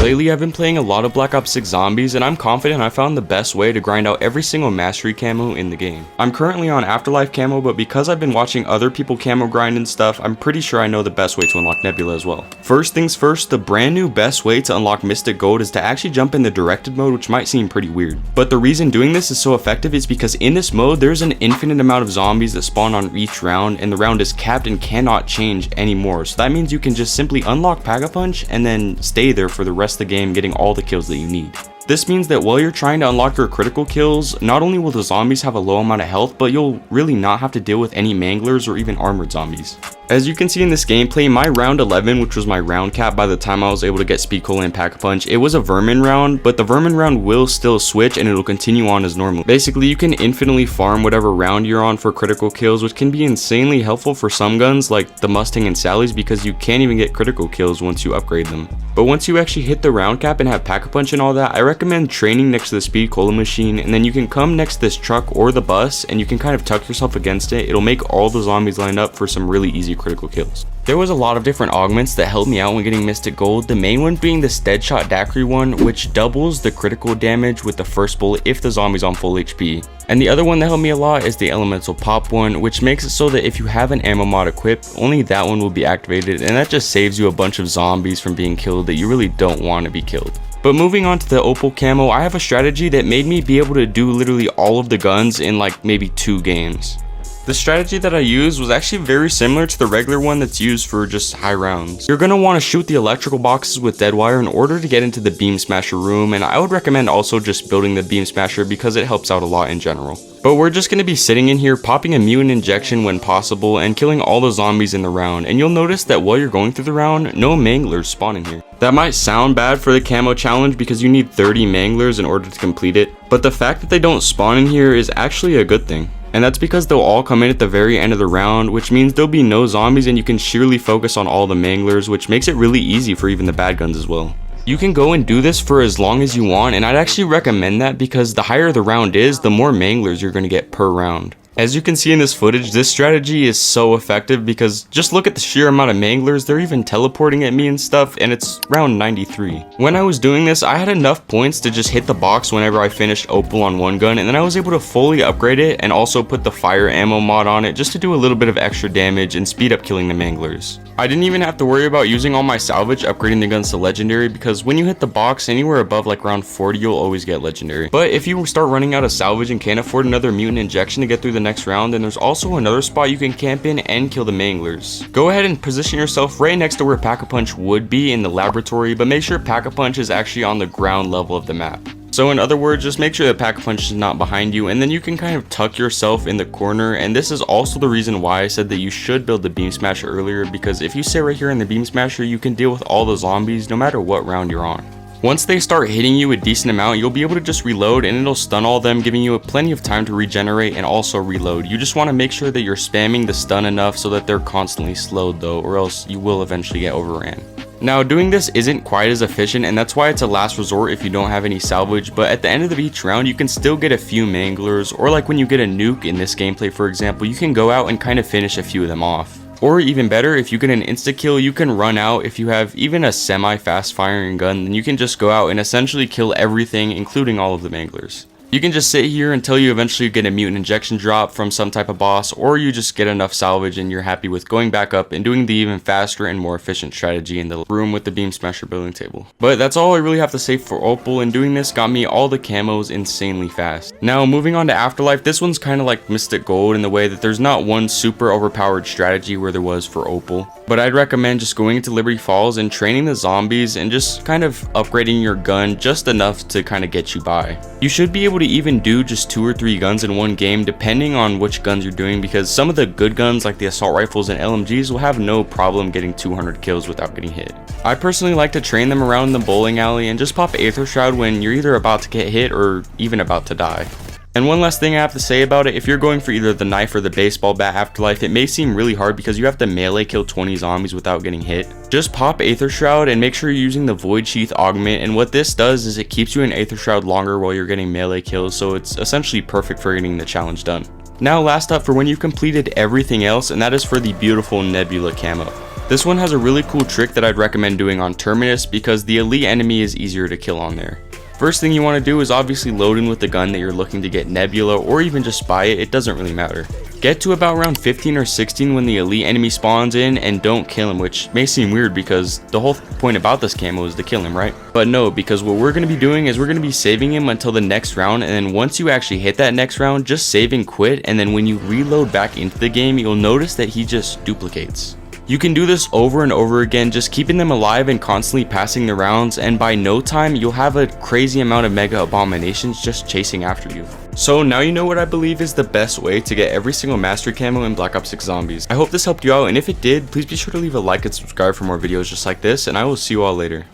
Lately I've been playing a lot of Black Ops 6 Zombies, and I'm confident I found the best way to grind out every single mastery camo in the game. I'm currently on Afterlife camo, but because I've been watching other people camo grind and stuff, I'm pretty sure I know the best way to unlock Nebula as well. First things first, the brand new best way to unlock Mystic Gold is to actually jump in the directed mode, which might seem pretty weird. But the reason doing this is so effective is because in this mode, there's an infinite amount of zombies that spawn on each round, and the round is capped and cannot change anymore. So that means you can just simply unlock Pack-a-Punch and then stay there for the rest of the game, getting all the kills that you need. This means that while you're trying to unlock your critical kills, not only will the zombies have a low amount of health, but you'll really not have to deal with any manglers or even armored zombies. As you can see in this gameplay, my round 11, which was my round cap by the time I was able to get Speed Cola and Pack-a-Punch, it was a vermin round, but the vermin round will still switch and it'll continue on as normal. Basically, you can infinitely farm whatever round you're on for critical kills, which can be insanely helpful for some guns like the Mustang and Sally's, because you can't even get critical kills once you upgrade them. But once you actually hit the round cap and have Pack-a-Punch and all that, I recommend training next to the Speed Cola machine, and then you can come next to this truck or the bus and you can kind of tuck yourself against it. It'll make all the zombies line up for some really easy critical kills. There was a lot of different augments that helped me out when getting Mystic Gold, the main one being the Steadshot Daiquiri one, which doubles the critical damage with the first bullet if the zombie's on full HP. And the other one that helped me a lot is the Elemental Pop one, which makes it so that if you have an ammo mod equipped, only that one will be activated, and that just saves you a bunch of zombies from being killed that you really don't want to be killed. But moving on to the Opal camo, I have a strategy that made me be able to do literally all of the guns in like maybe 2 games. The strategy that I used was actually very similar to the regular one that's used for just high rounds. You're going to want to shoot the electrical boxes with dead wire in order to get into the Beam Smasher room, and I would recommend also just building the Beam Smasher because it helps out a lot in general. But we're just going to be sitting in here popping a mutant injection when possible and killing all the zombies in the round, and you'll notice that while you're going through the round, no manglers spawn in here. That might sound bad for the camo challenge because you need 30 manglers in order to complete it, but the fact that they don't spawn in here is actually a good thing. And that's because they'll all come in at the very end of the round, which means there'll be no zombies and you can sheerly focus on all the manglers, which makes it really easy for even the bad guns as well. You can go and do this for as long as you want, and I'd actually recommend that because the higher the round is, the more manglers you're going to get per round. As you can see in this footage, this strategy is so effective because just look at the sheer amount of manglers. They're even teleporting at me and stuff, and it's round 93. When I was doing this, I had enough points to just hit the box whenever I finished Opal on one gun, and then I was able to fully upgrade it and also put the fire ammo mod on it just to do a little bit of extra damage and speed up killing the manglers. I didn't even have to worry about using all my salvage upgrading the guns to legendary because when you hit the box anywhere above like round 40, you'll always get legendary. But if you start running out of salvage and can't afford another mutant injection to get through the next round, then there's also another spot you can camp in and kill the manglers. Go ahead and position yourself right next to where Pack-a-Punch would be in the laboratory, but make sure Pack-a-Punch is actually on the ground level of the map. So in other words, just make sure the Pack-a-Punch is not behind you, and then you can kind of tuck yourself in the corner. And this is also the reason why I said that you should build the Beam Smasher earlier, because if you sit right here in the Beam Smasher, you can deal with all the zombies no matter what round you're on. Once they start hitting you a decent amount, you'll be able to just reload and it'll stun all of them, giving you plenty of time to regenerate and also reload. You just want to make sure that you're spamming the stun enough so that they're constantly slowed though, or else you will eventually get overran. Now, doing this isn't quite as efficient, and that's why it's a last resort if you don't have any salvage, but at the end of each round, you can still get a few manglers, or like when you get a nuke in this gameplay, for example, you can go out and kind of finish a few of them off. Or even better, if you get an insta-kill, you can run out. If you have even a semi-fast firing gun, then you can just go out and essentially kill everything, including all of the manglers. You can just sit here until you eventually get a mutant injection drop from some type of boss, or you just get enough salvage and you're happy with going back up and doing the even faster and more efficient strategy in the room with the Beam Smasher building table. But that's all I really have to say for Opal, and doing this got me all the camos insanely fast. Now moving on to Afterlife, this one's kind of like Mystic Gold in the way that there's not one super overpowered strategy where there was for Opal. But I'd recommend just going into Liberty Falls and training the zombies and just kind of upgrading your gun just enough to kind of get you by. You should be able to even do just 2 or 3 guns in one game depending on which guns you're doing, because some of the good guns like the assault rifles and LMGs will have no problem getting 200 kills without getting hit. I personally like to train them around the bowling alley and just pop Aether Shroud when you're either about to get hit or even about to die. And one last thing I have to say about it, if you're going for either the knife or the baseball bat Afterlife, it may seem really hard because you have to melee kill 20 zombies without getting hit. Just pop Aether Shroud and make sure you're using the Void Sheath augment, and what this does is it keeps you in Aether Shroud longer while you're getting melee kills, so it's essentially perfect for getting the challenge done. Now last up for when you've completed everything else, and that is for the beautiful Nebula camo. This one has a really cool trick that I'd recommend doing on Terminus because the elite enemy is easier to kill on there. First thing you want to do is obviously load in with the gun that you're looking to get Nebula, or even just buy it, it doesn't really matter. Get to about round 15 or 16 when the elite enemy spawns in, and don't kill him, which may seem weird because the whole point about this camo is to kill him, right? But no, because what we're going to be doing is we're going to be saving him until the next round, and then once you actually hit that next round, just save and quit, and then when you reload back into the game, you'll notice that he just duplicates. You can do this over and over again, just keeping them alive and constantly passing the rounds, and by no time you'll have a crazy amount of mega abominations just chasing after you. So now you know what I believe is the best way to get every single mastery camo in Black Ops 6 Zombies. I hope this helped you out, and if it did, please be sure to leave a like and subscribe for more videos just like this, and I will see you all later.